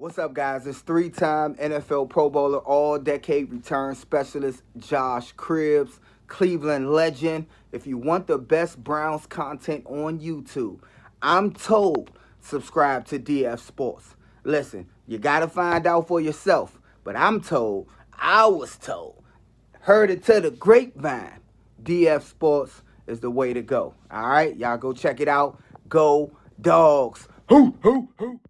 What's up, guys? It's three-time NFL Pro Bowler, all-decade return specialist Josh Cribbs, Cleveland legend. If you want the best Browns content on YouTube, I'm told subscribe to DF Sports. Listen, you gotta find out for yourself, but I was told, heard it to the grapevine. DF Sports is the way to go. All right, y'all go check it out. Go Dogs! Hoo hoo hoo!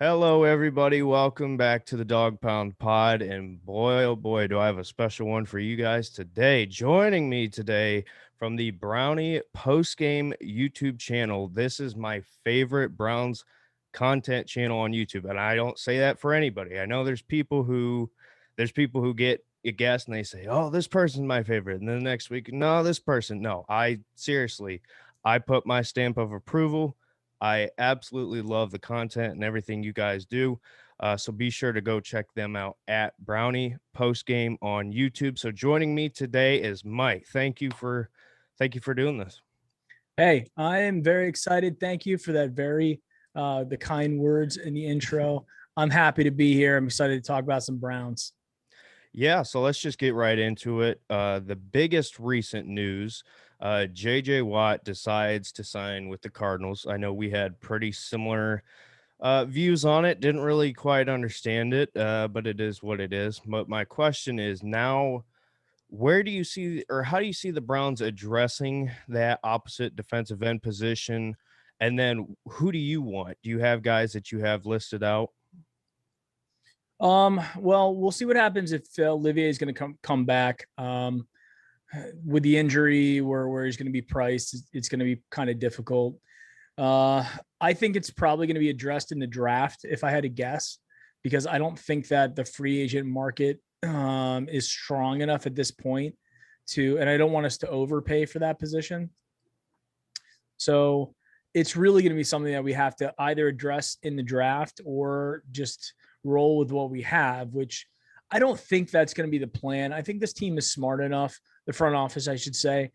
Hello, everybody. Welcome back to the Dog Pound Pod. And boy, oh boy, do I have a special one for you guys today. Joining me today from the Brownie Postgame YouTube channel. This is my favorite Browns content channel on YouTube. And I don't say that for anybody. I know there's people who get a guest and they say, oh, this person's my favorite. And then the next week, no, this person. No, I put my stamp of approval. I absolutely love the content and everything you guys do. So be sure to go check them out at Brownie Postgame on YouTube. So joining me today is Mike. Thank you for doing this. Hey, I am very excited. Thank you for that the kind words in the intro. I'm happy to be here. I'm excited to talk about some Browns. Yeah, so let's just get right into it. The biggest recent news, JJ Watt decides to sign with the Cardinals. I know we had pretty similar views on it. Didn't really quite understand it, but it is what it is. But my question is now, where do you see, or how do you see the Browns addressing that opposite defensive end position? And then who do you want? Do you have guys that you have listed out? Well, we'll see what happens if Olivier is going to come back. With the injury where he's going to be priced, it's going to be kind of difficult. I think it's probably going to be addressed in the draft, if I had to guess, because I don't think that the free agent market is strong enough at this point and I don't want us to overpay for that position. So it's really going to be something that we have to either address in the draft or just roll with what we have, which I don't think that's going to be the plan. I think this team is smart enough, the front office, I should say,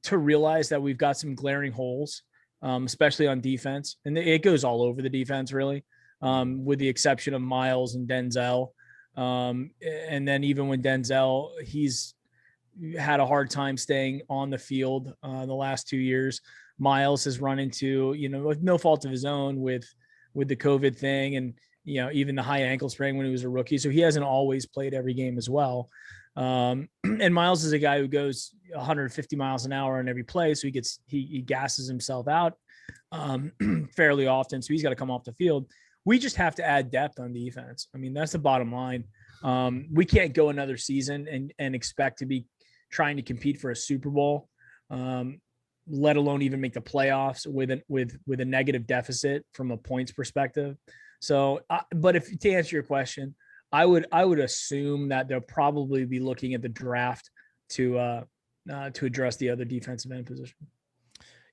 to realize that we've got some glaring holes, especially on defense. And it goes all over the defense, really, with the exception of Miles and Denzel. And then even when Denzel, he's had a hard time staying on the field the last 2 years. Miles has run into, with no fault of his own with the COVID thing and, even the high ankle sprain when he was a rookie. So he hasn't always played every game as well. And Miles is a guy who goes 150 miles an hour on every play. So he gasses himself out fairly often. So he's got to come off the field. We just have to add depth on defense. I mean, that's the bottom line. We can't go another season and expect to be trying to compete for a Super Bowl, let alone even make the playoffs with a negative deficit from a points perspective. So, but to answer your question, I would assume that they'll probably be looking at the draft to address the other defensive end position.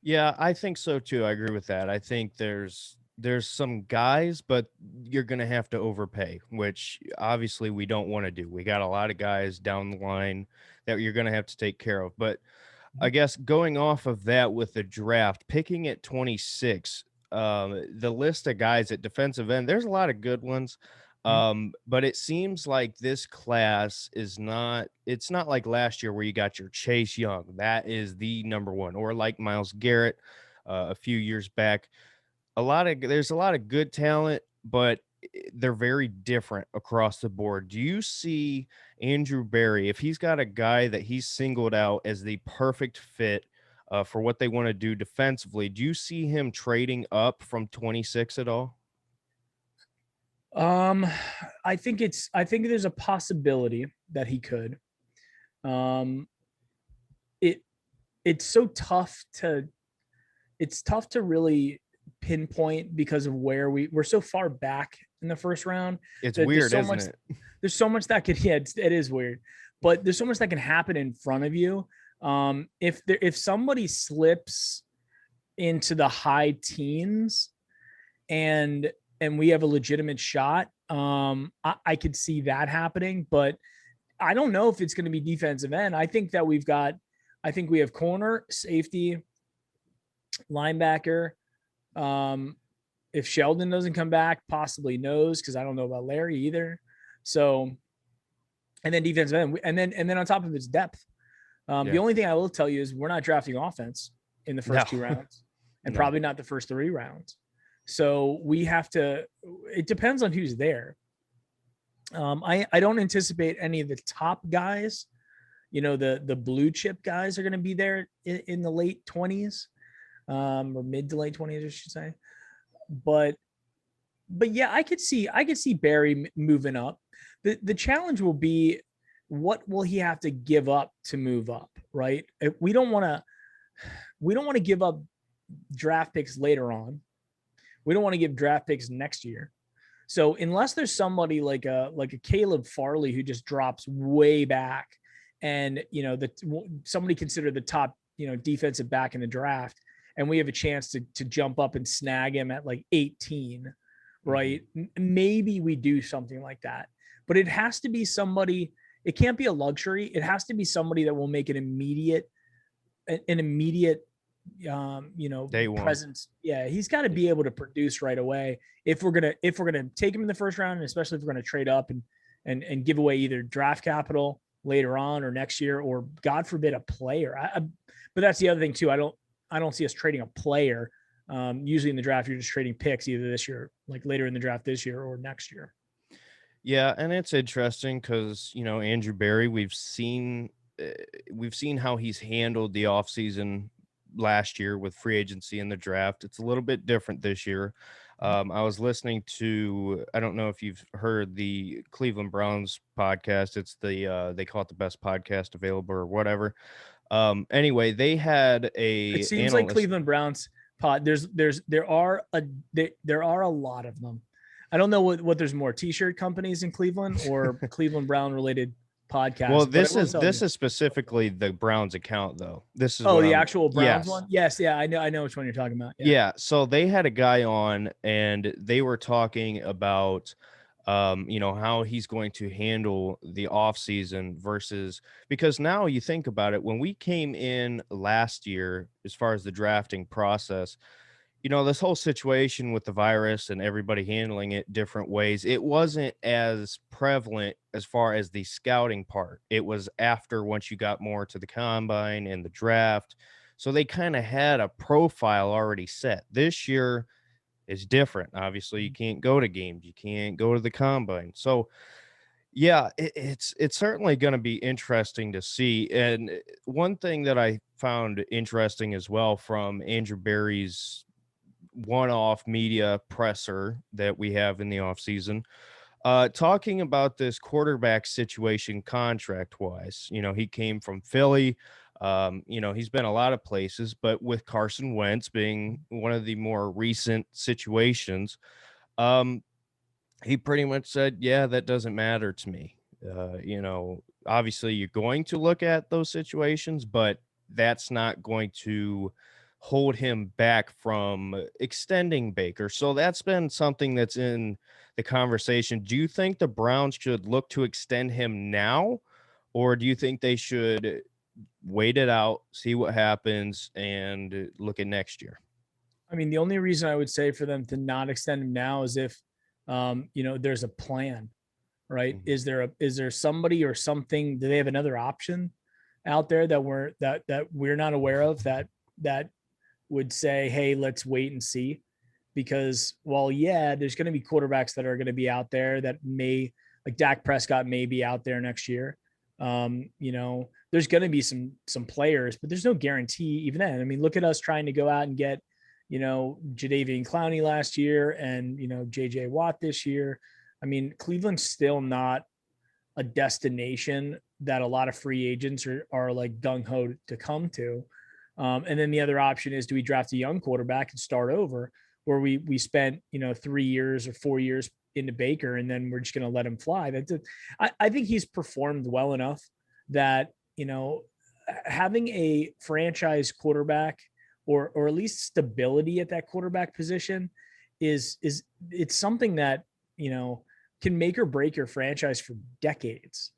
Yeah, I think so too. I agree with that. I think there's some guys, but you're going to have to overpay, which obviously we don't want to do. We got a lot of guys down the line that you're going to have to take care of. But I guess going off of that with the draft, picking at 26, the list of guys at defensive end, there's a lot of good ones. But it seems like this class it's not like last year where you got your Chase Young. That is the number one, or like Myles Garrett a few years back. There's a lot of good talent, but they're very different across the board. Do you see Andrew Berry, if he's got a guy that he's singled out as the perfect fit for what they want to do defensively, do you see him trading up from 26 at all? I think there's a possibility that he could. It's tough to really pinpoint because of where we're so far back in the first round. It's that weird, isn't it? There's so much that could, yeah, it is weird, but there's so much that can happen in front of you. If somebody slips into the high teens and we have a legitimate shot, I could see that happening, but I don't know if it's going to be defensive end. I think we have corner, safety, linebacker. If Sheldon doesn't come back, possibly nose, because I don't know about Larry either. So, and then defensive end, and then on top of it's depth. The only thing I will tell you is we're not drafting offense in the first 2 rounds, and probably not the first 3 rounds. So we have to. It depends on who's there. I don't anticipate any of the top guys. The blue chip guys are going to be there in the late 20s, or mid to late 20s, I should say. But yeah, I could see Barry moving up. The challenge will be, what will he have to give up to move up, right? We don't want to give up draft picks later on. We don't want to give draft picks next year. So unless there's somebody like a Caleb Farley who just drops way back, and somebody considered the top defensive back in the draft, and we have a chance to jump up and snag him at like 18, right? Maybe we do something like that, but it has to be somebody. It can't be a luxury. It has to be somebody that will make an immediate Day one presence. Yeah, he's got to be able to produce right away if we're gonna take him in the first round, and especially if we're gonna trade up and give away either draft capital later on or next year, or God forbid a player. But that's the other thing too. I don't see us trading a player. Usually in the draft, you're just trading picks either this year, like later in the draft this year, or next year. Yeah, and it's interesting because Andrew Berry, we've seen how he's handled the offseason last year with free agency and the draft. It's a little bit different this year. I was listening to, I don't know if you've heard the Cleveland Browns podcast. It's they call it the best podcast available or whatever. Anyway, they had It seems like Cleveland Browns pod. There are a lot of them. I don't know what there's more t-shirt companies in Cleveland or Cleveland Brown related podcasts. Well, this is specifically the Browns account though. This is the actual Browns one. Yes. Yeah. I know which one you're talking about. Yeah. So they had a guy on and they were talking about, how he's going to handle the off season versus, because now you think about it, when we came in last year, as far as the drafting process, this whole situation with the virus and everybody handling it different ways, it wasn't as prevalent as far as the scouting part. It was after, once you got more to the combine and the draft. So they kind of had a profile already set. This year is different. Obviously, you can't go to games. You can't go to the combine. So yeah, it's certainly going to be interesting to see. And one thing that I found interesting as well from Andrew Berry's one-off media presser that we have in the off season, talking about this quarterback situation contract wise. He came from Philly. He's been a lot of places, but with Carson Wentz being one of the more recent situations, he pretty much said, yeah, that doesn't matter to me. Obviously you're going to look at those situations, but that's not going to hold him back from extending Baker. So that's been something that's in the conversation. Do you think the Browns should look to extend him now, or do you think they should wait it out, see what happens, and look at next year? I mean, the only reason I would say for them to not extend him now is if, there's a plan, right? Mm-hmm. Is there somebody or something? Do they have another option out there that we're not aware of that would say, hey, let's wait and see? Because there's going to be quarterbacks that are going to be out there that may, like Dak Prescott may be out there next year. There's going to be some players, but there's no guarantee even then. I mean, look at us trying to go out and get, Jadeveon Clowney last year and, JJ Watt this year. I mean, Cleveland's still not a destination that a lot of free agents are like gung-ho to come to. And then the other option is, do we draft a young quarterback and start over? where we spent, 3 years or 4 years into Baker, and then we're just going to let him fly. I think he's performed well enough that, having a franchise quarterback or at least stability at that quarterback position is it's something that, can make or break your franchise for decades.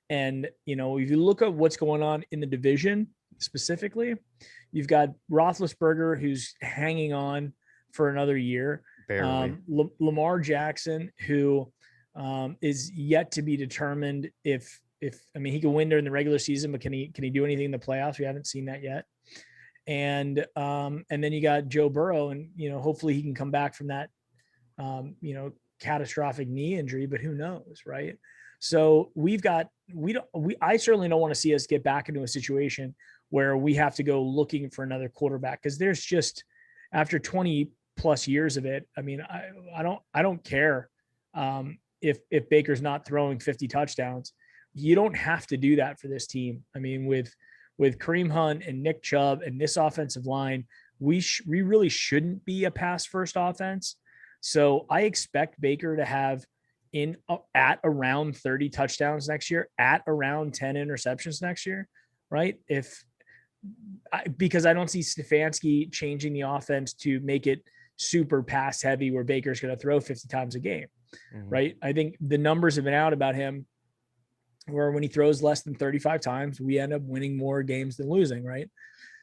And, if you look at what's going on in the division specifically, you've got Roethlisberger, who's hanging on for another year. Barely. Lamar Jackson, who is yet to be determined if he can win during the regular season, but can he do anything in the playoffs? We haven't seen that yet. And then you got Joe Burrow, and hopefully he can come back from that catastrophic knee injury, but who knows, right? So I certainly don't want to see us get back into a situation where we have to go looking for another quarterback, because there's just, after 20 plus years of it, I don't care if Baker's not throwing 50 touchdowns. You don't have to do that for this team. With Kareem Hunt and Nick Chubb and this offensive line, we really shouldn't be a pass first offense. So I expect Baker to have at around 30 touchdowns next year, at around 10 interceptions next year, right? Because I don't see Stefanski changing the offense to make it super pass heavy where Baker's going to throw 50 times a game, right? I think the numbers have been out about him where when he throws less than 35 times, we end up winning more games than losing, right?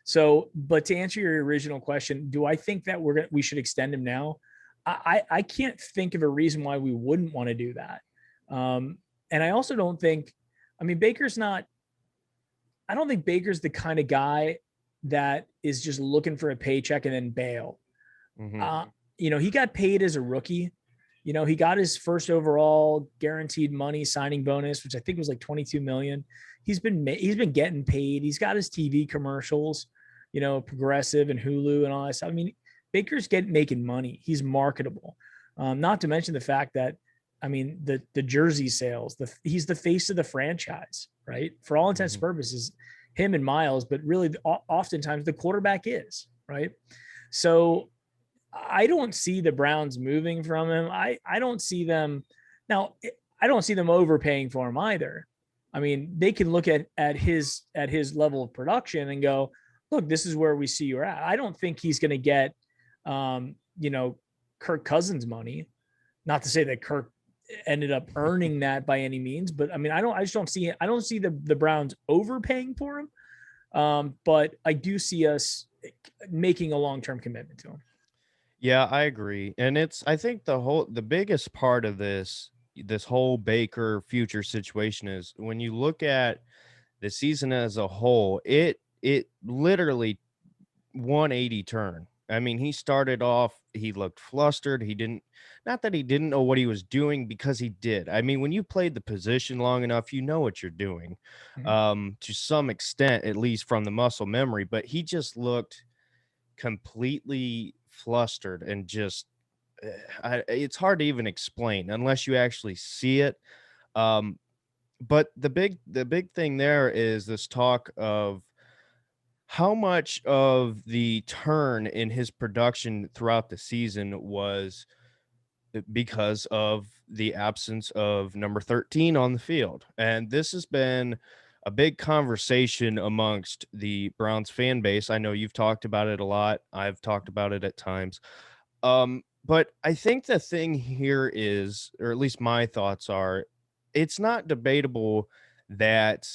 So, but to answer your original question, do I think that we should extend him now? I can't think of a reason why we wouldn't want to do that. And I also don't think, I don't think Baker's the kind of guy that is just looking for a paycheck and then bail. He got paid as a rookie. He got his first overall guaranteed money signing bonus, which I think was like $22 million. He's been getting paid. He's got his TV commercials, Progressive and Hulu and all that stuff. Baker's making money. He's marketable. Not to mention the fact that, the jersey sales, he's the face of the franchise, right? For all intents and purposes, him and Miles, but really oftentimes the quarterback is, right? So I don't see the Browns moving from him. I don't see them now. I don't see them overpaying for him either. They can look at his level of production and go, look, this is where we see you're at. I don't think he's going to get, Kirk Cousins money. Not to say that Kirk ended up earning that by any means, but I just don't see the Browns overpaying for him. But I do see us making a long-term commitment to him. Yeah, I agree. And I think the biggest part of this whole Baker future situation is when you look at the season as a whole, it literally 180 turn. He started off, he looked flustered. Not that he didn't know what he was doing, because he did. When you played the position long enough, you know what you're doing, to some extent, at least from the muscle memory, but he just looked completely flustered and just, it's hard to even explain unless you actually see it. But the big thing there is this talk of how much of the turn in his production throughout the season was because of the absence of number 13 on the field. And this has been a big conversation amongst the Browns fan base. I know you've talked about it a lot. I've talked about it at times. But I think the thing here is, or at least my thoughts are, it's not debatable that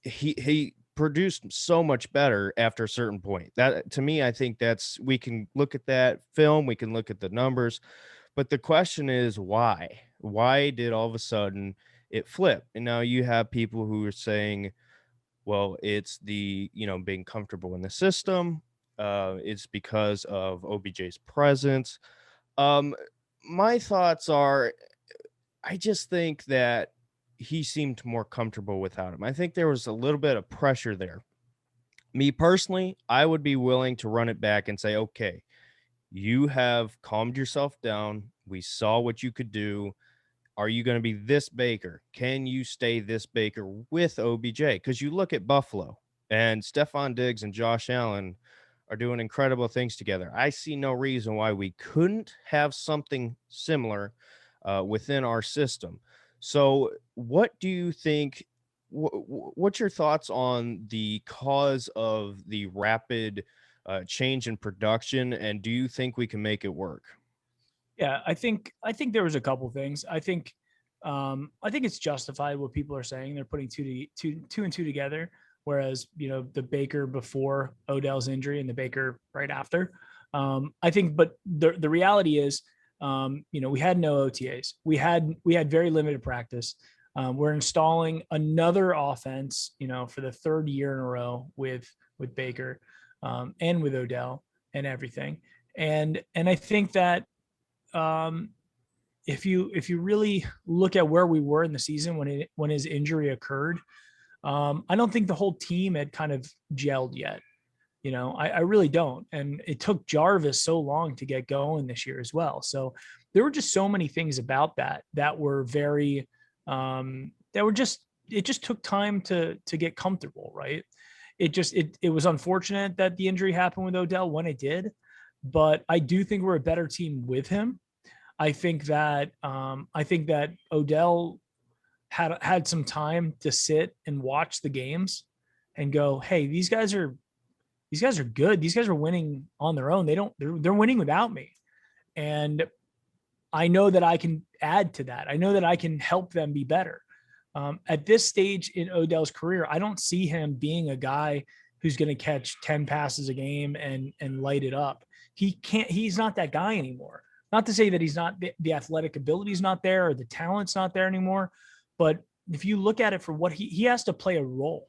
he produced so much better after a certain point. That, to me, I think we can look at that film, we can look at the numbers, but the question is why? Why did all of a sudden it flip? And now you have people who are saying, well, it's the, being comfortable in the system. It's because of OBJ's presence. My thoughts are, I just think that he seemed more comfortable without him. I think there was a little bit of pressure there. Me personally, I would be willing to run it back and say, okay, you have calmed yourself down. We saw what you could do. Are you going to be this Baker? Can you stay this Baker with OBJ? Because you look at Buffalo and Stephon Diggs and Josh Allen are doing incredible things together. I see no reason why we couldn't have something similar within our system. So, what do you think? What's your thoughts on the cause of the rapid change in production, and do you think we can make it work? Yeah, I think there was a couple things. I think it's justified what people are saying. They're putting two and two together, whereas the Baker before Odell's injury and the Baker right after. I think, but the reality is, we had no OTAs. We had very limited practice. We're installing another offense, for the third year in a row with Baker, and with Odell and everything. And I think that, um, if you really look at where we were in the season when his injury occurred, I don't think the whole team had kind of gelled yet. I really don't. And it took Jarvis so long to get going this year as well. So there were just so many things about that were very, that were just, it just took time to get comfortable, right? It was unfortunate that the injury happened with Odell when it did, but I do think we're a better team with him. I think that Odell had some time to sit and watch the games and go, hey, these guys are good. These guys are winning on their own. They're winning without me. And I know that I can add to that. I know that I can help them be better. At this stage in Odell's career, I don't see him being a guy who's going to catch 10 passes a game and light it up. He's not that guy anymore. Not to say that he's not, the athletic ability is not there or the talent's not there anymore. But if you look at it for what he has to play a role.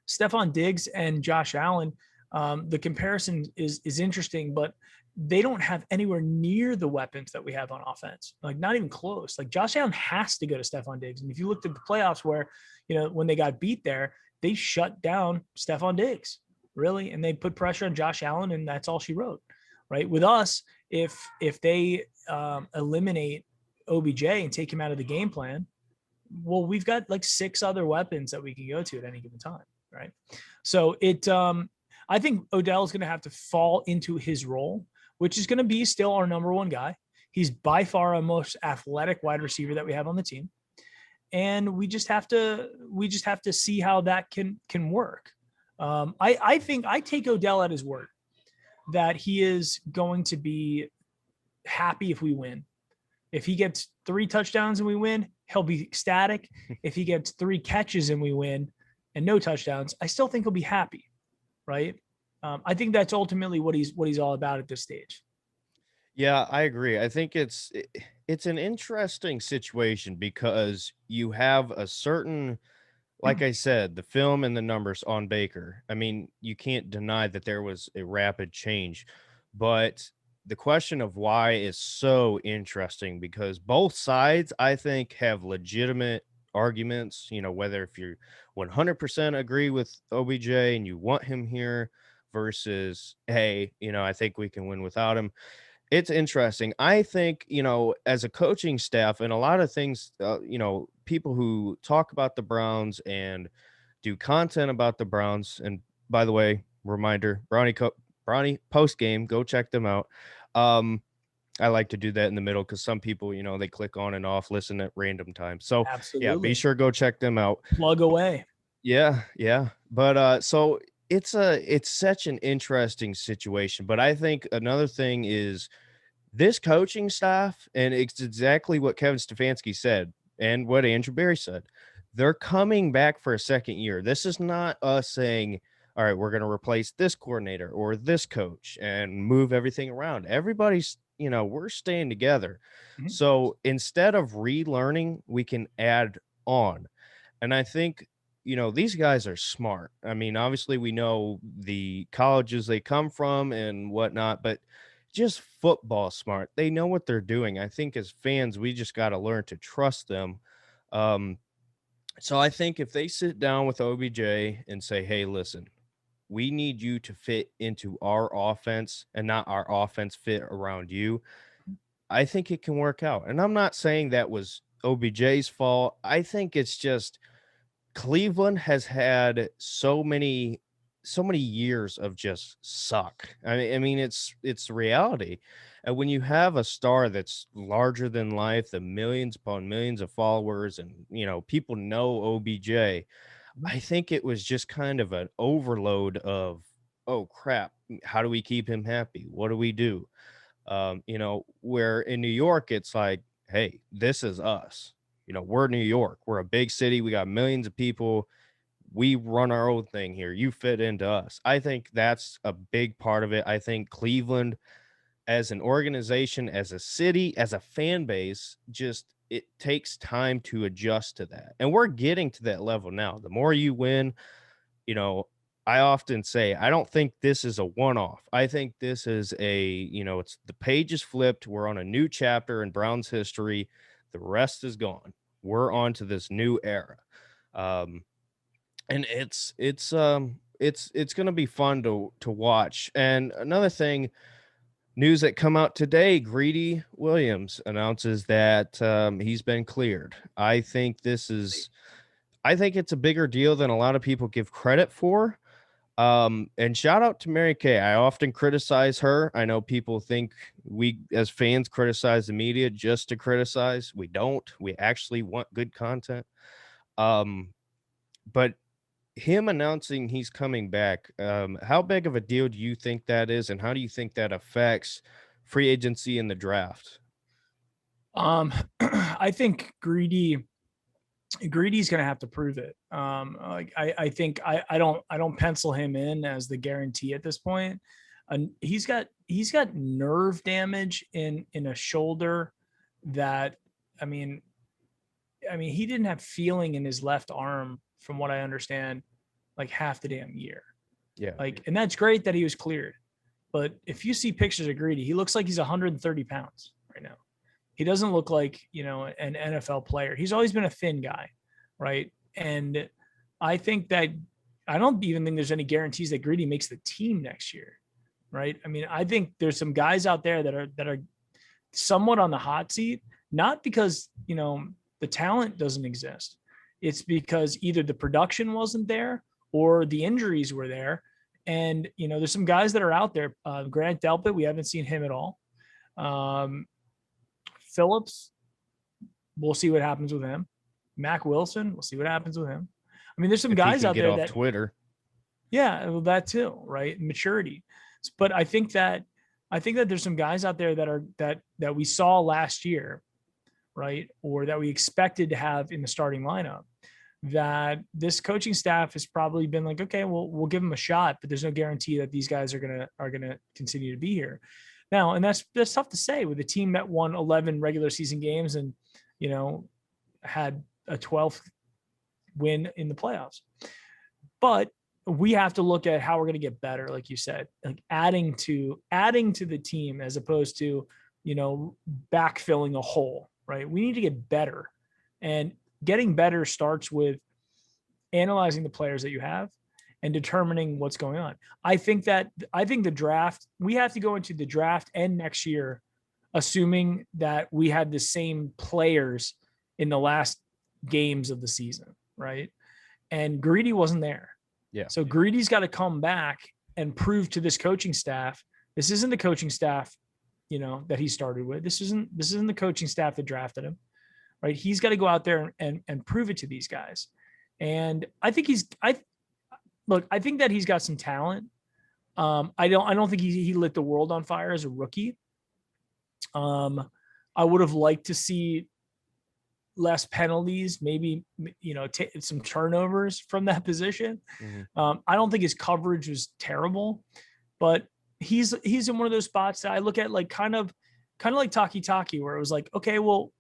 Stephon Diggs and Josh Allen, the comparison is interesting, but they don't have anywhere near the weapons that we have on offense. Like, not even close. Like, Josh Allen has to go to Stephon Diggs. And if you looked at the playoffs where, when they got beat there, they shut down Stephon Diggs, really, and they put pressure on Josh Allen, and that's all she wrote. Right. With us, if they eliminate OBJ and take him out of the game plan, well, we've got like 6 other weapons that we can go to at any given time. Right. So I think Odell is going to have to fall into his role, which is going to be still our number one guy. He's by far our most athletic wide receiver that we have on the team. And we just have to see how that can work. I think I take Odell at his word that he is going to be happy if we win. If he gets 3 touchdowns and we win, he'll be ecstatic. If he gets 3 catches and we win and no touchdowns, I still think he'll be happy. Right. I think that's ultimately what he's all about at this stage. Yeah, I agree. I think it's an interesting situation because you have a certain, like I said, the film and the numbers on Baker. I mean, you can't deny that there was a rapid change, but the question of why is so interesting because both sides, I think, have legitimate arguments, whether if you 100% agree with OBJ and you want him here versus, hey, I think we can win without him. It's interesting. I think, as a coaching staff and a lot of things, people who talk about the Browns and do content about the Browns. And by the way, reminder, Brownie post game, go check them out. I like to do that in the middle because some people, they click on and off, listen at random times. So Absolutely. yeah, be sure go check them out. Plug away. Yeah. But so it's such an interesting situation. But I think another thing is this coaching staff, and it's exactly what Kevin Stefanski said and what Andrew Berry said. They're coming back for a second year. This is not us saying, all right, we're going to replace this coordinator or this coach and move everything around. Everybody's, we're staying together. Mhm. So instead of relearning, we can add on. And I think, these guys are smart. I mean, obviously we know the colleges they come from and whatnot, but just football smart. They know what they're doing. I think as fans, we just got to learn to trust them. So I think if they sit down with OBJ and say, hey, listen, we need you to fit into our offense and not our offense fit around you, I think it can work out. And I'm not saying that was OBJ's fault. I think it's just Cleveland has had so many so many years of just suck. I mean, it's reality. And when you have a star that's larger than life, the millions upon millions of followers, and people know OBJ, I think it was just kind of an overload of, oh crap, how do we keep him happy? What do we do? Where in New York, it's like, hey, this is us. We're New York. We're a big city. We got millions of people. We run our own thing here. You fit into us. I think that's a big part of it. I think Cleveland, as an organization, as a city, as a fan base, just it takes time to adjust to that. And we're getting to that level now. The more you win, you know, I often say, I don't think this is a one-off. I think this is it's the page is flipped. We're on a new chapter in Browns history. The rest is gone. We're on to this new era. And it's going to be fun to watch. And another thing, news that come out today, Greedy Williams announces that he's been cleared. I think it's a bigger deal than a lot of people give credit for. And shout out to Mary Kay. I often criticize her. I know people think we as fans criticize the media just to criticize. We don't. We actually want good content. But him announcing he's coming back, how big of a deal do you think that is, and how do you think that affects free agency and the draft? I think Greedy's going to have to prove it. I think I don't pencil him in as the guarantee at this point. And he's got nerve damage in a shoulder that, I mean, he didn't have feeling in his left arm, from what I understand, like half the damn year. Yeah. And that's great that he was cleared. But if you see pictures of Greedy, he looks like he's 130 pounds right now. He doesn't look like, an NFL player. He's always been a thin guy, right? And I think that I don't even think there's any guarantees that Greedy makes the team next year, right? I mean, I think there's some guys out there that are somewhat on the hot seat, not because, the talent doesn't exist. It's because either the production wasn't there or the injuries were there. And, there's some guys that are out there. Grant Delpit, we haven't seen him at all. Phillips, we'll see what happens with him. Mac Wilson, we'll see what happens with him. I mean, there's some guys out there that Twitter. Yeah, well, that too, right? Maturity. But I think that there's some guys out there that we saw last year, right? Or that we expected to have in the starting lineup, that this coaching staff has probably been like, okay, well, we'll give them a shot, but there's no guarantee that these guys are gonna continue to be here. Now, and that's tough to say with a team that won 11 regular season games and, had a 12th win in the playoffs. But we have to look at how we're going to get better, like you said, like adding to the team as opposed to, backfilling a hole, right? We need to get better, and getting better starts with analyzing the players that you have and determining what's going on. I think the draft, we have to go into the draft and next year, assuming that we had the same players in the last games of the season, right? And Greedy wasn't there. Yeah. So Greedy's got to come back and prove to this coaching staff, this isn't the coaching staff, that he started with. This isn't the coaching staff that drafted him, right? He's got to go out there and prove it to these guys. And I think I think that he's got some talent. I don't think he lit the world on fire as a rookie. I would have liked to see less penalties, maybe, some turnovers from that position. Mm-hmm. I don't think his coverage was terrible, but he's in one of those spots that I look at like kind of like Taki, where it was like, okay, well,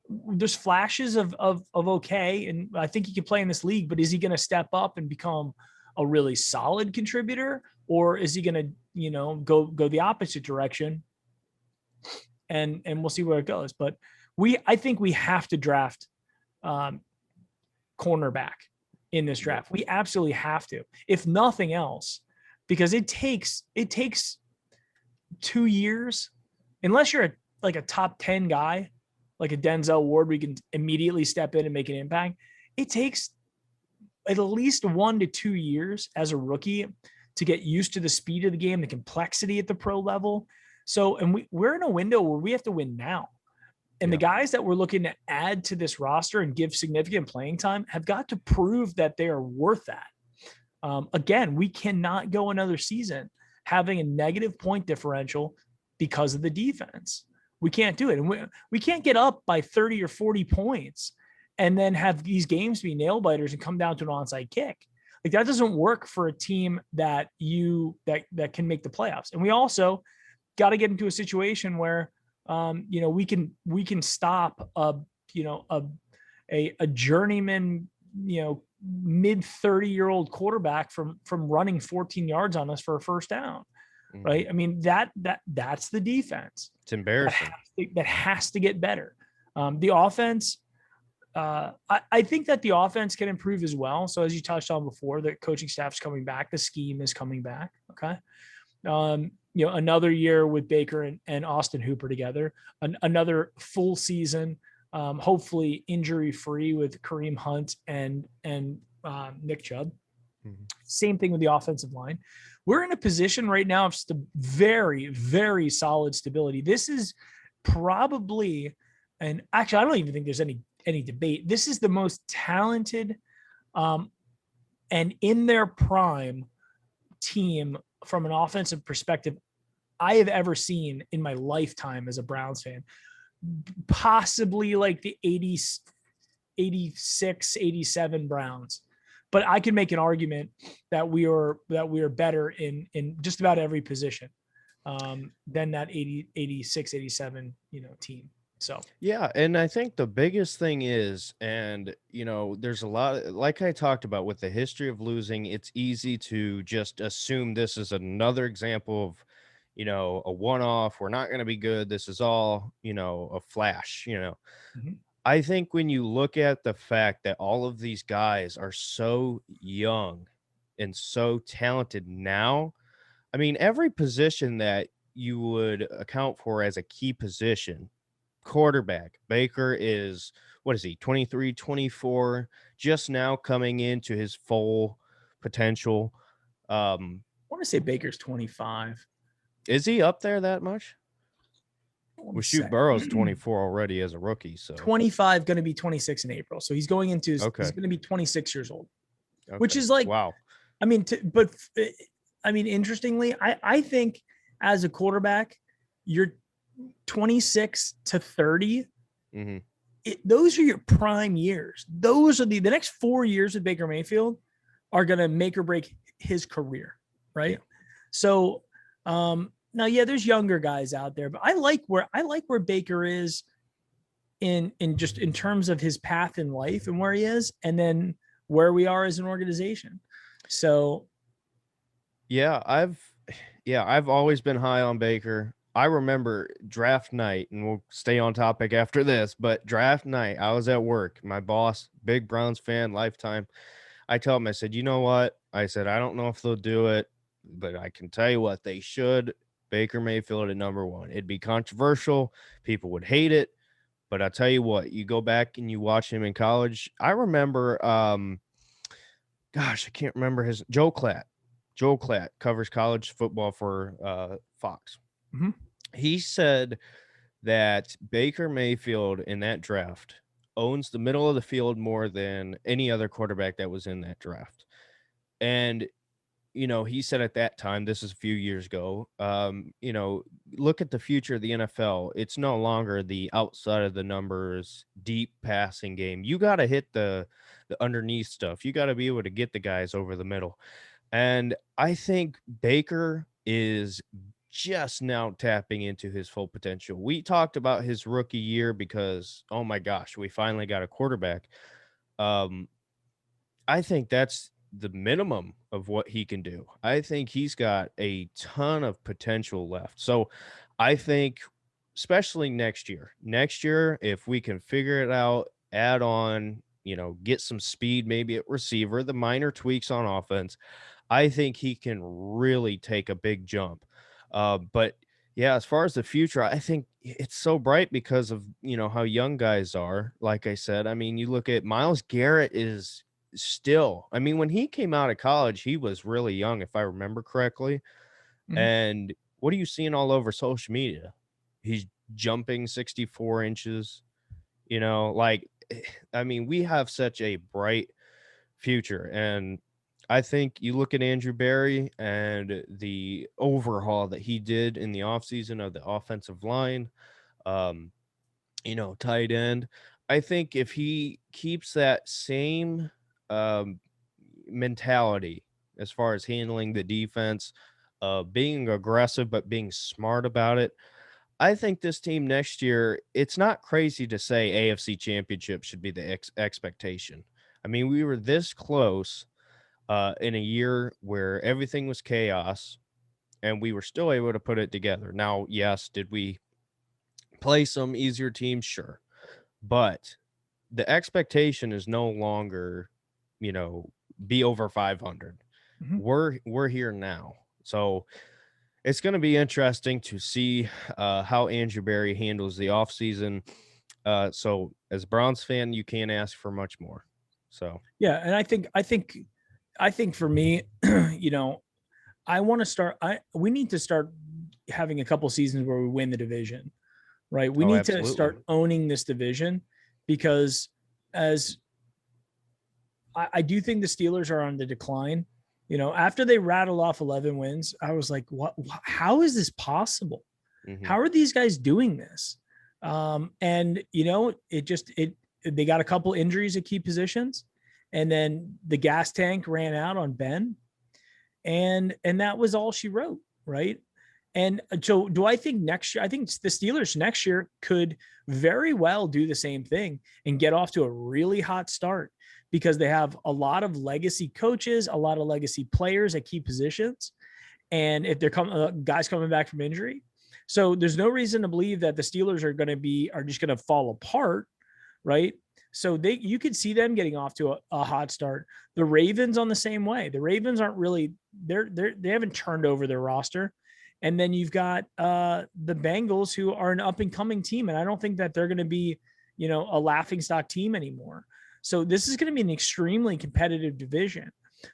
there's flashes of okay, and I think he can play in this league, but is he going to step up and become a really solid contributor, or is he going to, go the opposite direction? And we'll see where it goes. But I think we have to draft cornerback in this draft. We absolutely have to, if nothing else, because it takes 2 years, unless you're like a top 10 guy, like a Denzel Ward, we can immediately step in and make an impact. It takes at least 1 to 2 years as a rookie to get used to the speed of the game, the complexity at the pro level. So, and we're in a window where we have to win now. And the guys that we're looking to add to this roster and give significant playing time have got to prove that they are worth that. Again, we cannot go another season having a negative point differential because of the defense. We can't do it. And we can't get up by 30 or 40 points and then have these games be nail biters and come down to an onside kick. Like that doesn't work for a team that can make the playoffs. And we also got to get into a situation where, we can stop a journeyman, mid 30-year-old quarterback from running 14 yards on us for a first down. Right. I mean, that's the defense. It's embarrassing. That has to get better. The offense, I think that the offense can improve as well. So as you touched on before, the coaching staff's coming back, the scheme is coming back. Okay. Another year with Baker and Austin Hooper together, another full season, hopefully injury free with Kareem Hunt and Nick Chubb. Mm-hmm. Same thing with the offensive line. We're in a position right now of very, very solid stability. This is probably, and actually, I don't even think there's any debate. This is the most talented and in their prime team from an offensive perspective I have ever seen in my lifetime as a Browns fan. Possibly like the 80s, 86, 87 Browns. But I can make an argument that we are better in just about every position than that 86, 87, team. So, yeah. And I think the biggest thing is, and, there's a lot, like I talked about with the history of losing, it's easy to just assume this is another example of, a one-off. We're not going to be good. This is all, a flash, Mm-hmm. I think when you look at the fact that all of these guys are so young and so talented now, I mean, every position that you would account for as a key position, quarterback, Baker is, what is he, 23, 24, just now coming into his full potential. I want to say Baker's 25. Is he up there that much? Well, shoot, Burrow's 24 already as a rookie. So 25, going to be 26 in April. So he's going into he's going to be 26 years old, which is like, wow. I mean, interestingly, I think as a quarterback, you're 26 to 30. Mm-hmm. Those are your prime years. Those are the next 4 years with Baker Mayfield are going to make or break his career. Right. Yeah. So, now, yeah, there's younger guys out there, but I like where Baker is in terms of his path in life and where he is, and then where we are as an organization. So, yeah, I've always been high on Baker. I remember draft night, and we'll stay on topic after this, but draft night, I was at work. My boss, big Browns fan, lifetime. I told him, I said, you know what? I said, I don't know if they'll do it, but I can tell you what they should. Baker Mayfield at number one. It'd be controversial. People would hate it. But I'll tell you what, you go back and you watch him in college. I remember, I can't remember Joe Klatt. Joe Klatt covers college football for Fox. Mm-hmm. He said that Baker Mayfield in that draft owns the middle of the field more than any other quarterback that was in that draft. And he said at that time, this is a few years ago, look at the future of the NFL. It's no longer the outside of the numbers, deep passing game. You got to hit the underneath stuff. You got to be able to get the guys over the middle. And I think Baker is just now tapping into his full potential. We talked about his rookie year because, oh my gosh, we finally got a quarterback. I think that's the minimum of what he can do. I think he's got a ton of potential left. So I think, especially next year, if we can figure it out, add on, get some speed, maybe at receiver, the minor tweaks on offense, I think he can really take a big jump. But yeah, as far as the future, I think it's so bright because of, how young guys are. Like I said, I mean, you look at Myles Garrett is still, I mean, when he came out of college, he was really young, if I remember correctly. Mhm. And what are you seeing all over social media? He's jumping 64 inches, like, I mean, we have such a bright future. And I think you look at Andrew Berry and the overhaul that he did in the offseason of the offensive line, um, tight end. I think if he keeps that same um, mentality as far as handling the defense, being aggressive, but being smart about it, I think this team next year, it's not crazy to say AFC Championship should be the expectation. I mean, we were this close in a year where everything was chaos, and we were still able to put it together. Now, yes, did we play some easier teams? Sure. But the expectation is no longer, be over 500. Mhm. We're here now. So it's going to be interesting to see how Andrew Berry handles the offseason. So as a Browns fan, you can't ask for much more. So Yeah, and I think for me, I want to start. We need to start having a couple seasons where we win the division, right? We need to absolutely. start owning this division, because as I do think the Steelers are on the decline. After they rattled off 11 wins, I was like, what? How is this possible? Mhm. How are these guys doing this? And they got a couple injuries at key positions, and then the gas tank ran out on Ben, and that was all she wrote, right? And so do I think next year, I think the Steelers next year could very well do the same thing and get off to a really hot start, because they have a lot of legacy coaches, a lot of legacy players at key positions. And if they're guys coming back from injury, so there's no reason to believe that the Steelers are just going to fall apart, right? So you could see them getting off to a hot start. The Ravens on the same way. The Ravens aren't really they haven't turned over their roster. And then you've got the Bengals, who are an up and coming team, and I don't think that they're going to be, a laughingstock team anymore. So this is going to be an extremely competitive division.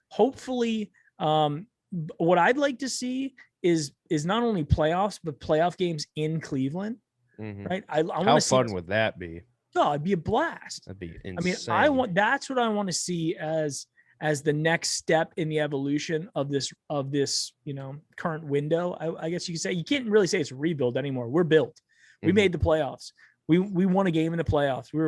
Hopefully, what I'd like to see is not only playoffs, but playoff games in Cleveland. Mhm. Right? I How want to see. fun would that be? Oh, it'd be a blast. That'd be I mean, insane. that's what I want to see as the next step in the evolution of this current window. I guess you could say. You can't really say it's a rebuild anymore. We're built. We Mhm. made the playoffs. We won a game in the playoffs. We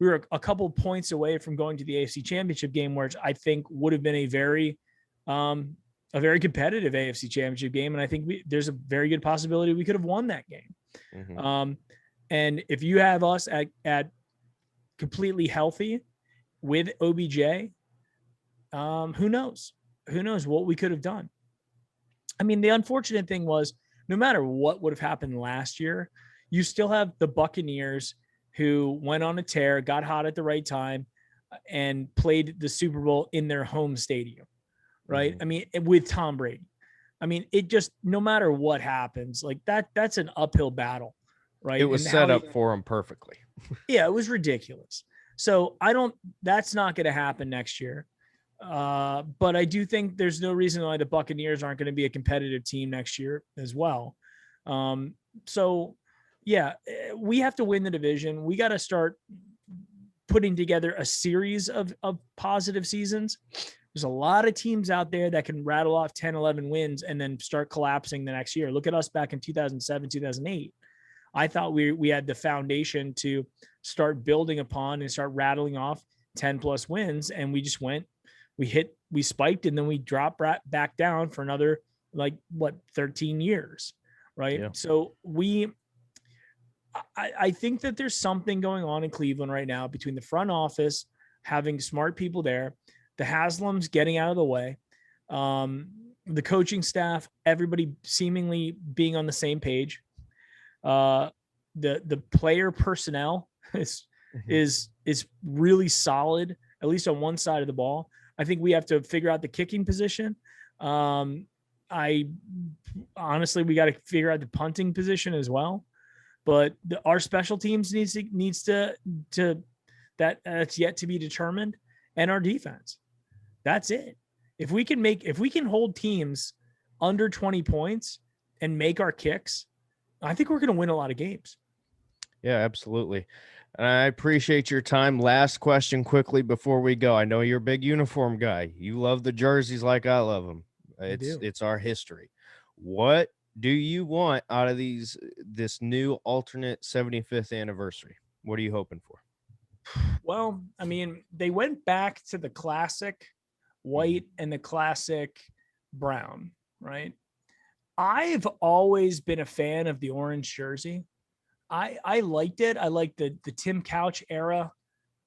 were a couple points away from going to the AFC Championship game, which I think would have been a very competitive AFC Championship game, and I think there's a very good possibility we could have won that game. Mhm. And if you have us at completely healthy with OBJ, who knows? Who knows what we could have done? I mean, the unfortunate thing was, no matter what would have happened last year, you still have the Buccaneers, who went on a tear, got hot at the right time, and played the Super Bowl in their home stadium, right? Mhm. I mean, with Tom Brady. I mean, it just, no matter what happens, like that's an uphill battle, right? It was set up for him perfectly. Yeah, it was ridiculous. So that's not going to happen next year. But I do think there's no reason why the Buccaneers aren't going to be a competitive team next year as well. So yeah, we have to win the division. We got to start putting together a series of positive seasons. There's a lot of teams out there that can rattle off 10, 11 wins and then start collapsing the next year. Look at us back in 2007, 2008. I thought we had the foundation to start building upon and start rattling off 10 plus wins. And we just we spiked, and then we dropped back down for another, 13 years. Right. Yeah. So I think that there's something going on in Cleveland right now between the front office, having smart people there, the Haslams getting out of the way, the coaching staff, everybody seemingly being on the same page. The player personnel is really solid, at least on one side of the ball. I think we have to figure out the kicking position. I honestly, we got to figure out the punting position as well. But our special teams needs to that's yet to be determined. and our defense. That's it. If we can hold teams under 20 points and make our kicks, I think we're going to win a lot of games. Yeah, absolutely. And I appreciate your time. Last question quickly before we go. I know you're a big uniform guy. You love the jerseys like I love them. It's our history. What do you want out of this new alternate 75th anniversary? What are you hoping for? Well, I mean, they went back to the classic white and the classic brown, right? I've always been a fan of the orange jersey. I liked it. I liked the Tim Couch era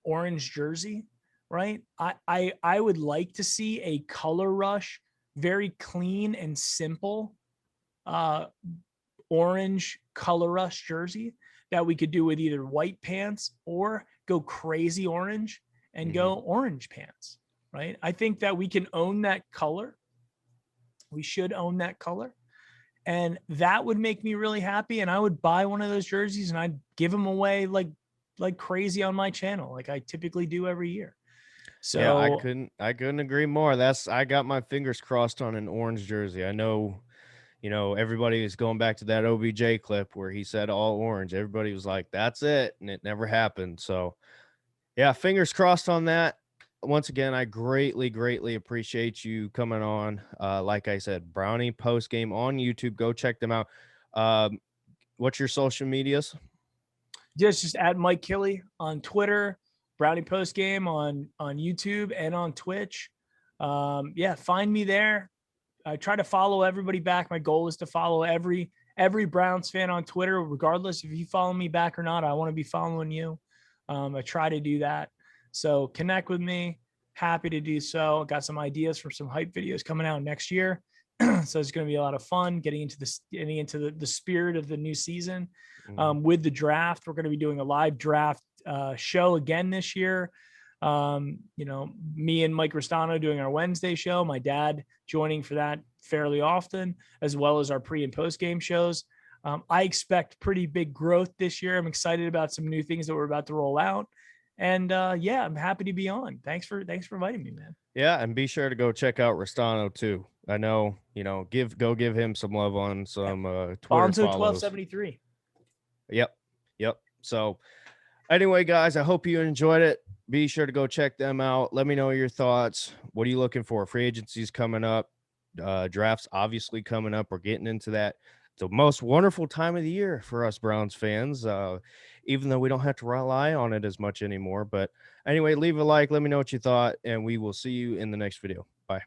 orange jersey, right? I would like to see a color rush, very clean and simple orange color rush jersey that we could do with either white pants or go crazy orange and go orange pants, right? I think that we can own that color. We should own that color. And that would make me really happy. And I would buy one of those jerseys and I'd give them away like crazy on my channel, like I typically do every year. So yeah, I couldn't agree more. I got my fingers crossed on an orange jersey. I know, everybody is going back to that OBJ clip where he said all orange. Everybody was like, that's it. And it never happened. So yeah, fingers crossed on that. Once again, I greatly, greatly appreciate you coming on. Like I said, Brownie post game on YouTube. Go check them out. What's your social medias? Just at Mike Killi on Twitter, Brownie post game on YouTube and on Twitch. Yeah, find me there. I try to follow everybody back. My goal is to follow every Browns fan on Twitter, regardless if you follow me back or not. I want to be following you. I try to do that. So connect with me. Happy to do so. Got some ideas for some hype videos coming out next year. So it's going to be a lot of fun getting into the spirit of the new season. With the draft, we're going to be doing a live draft show again this year. Me and Mike Restano doing our Wednesday show, my dad joining for that fairly often, as well as our pre and post game shows. I expect pretty big growth this year. I'm excited about some new things that we're about to roll out. And yeah, I'm happy to be on. Thanks for inviting me, man. Yeah, and be sure to go check out Restano too. I know, give him some love on some Twitter Bonzo follows. 1273. Yep. So anyway, guys, I hope you enjoyed it. Be sure to go check them out. Let me know your thoughts. What are you looking for? Free agency's coming up. Drafts obviously coming up. We're getting into that. It's the most wonderful time of the year for us Browns fans, even though we don't have to rely on it as much anymore. But anyway, leave a like. Let me know what you thought, and we will see you in the next video. Bye.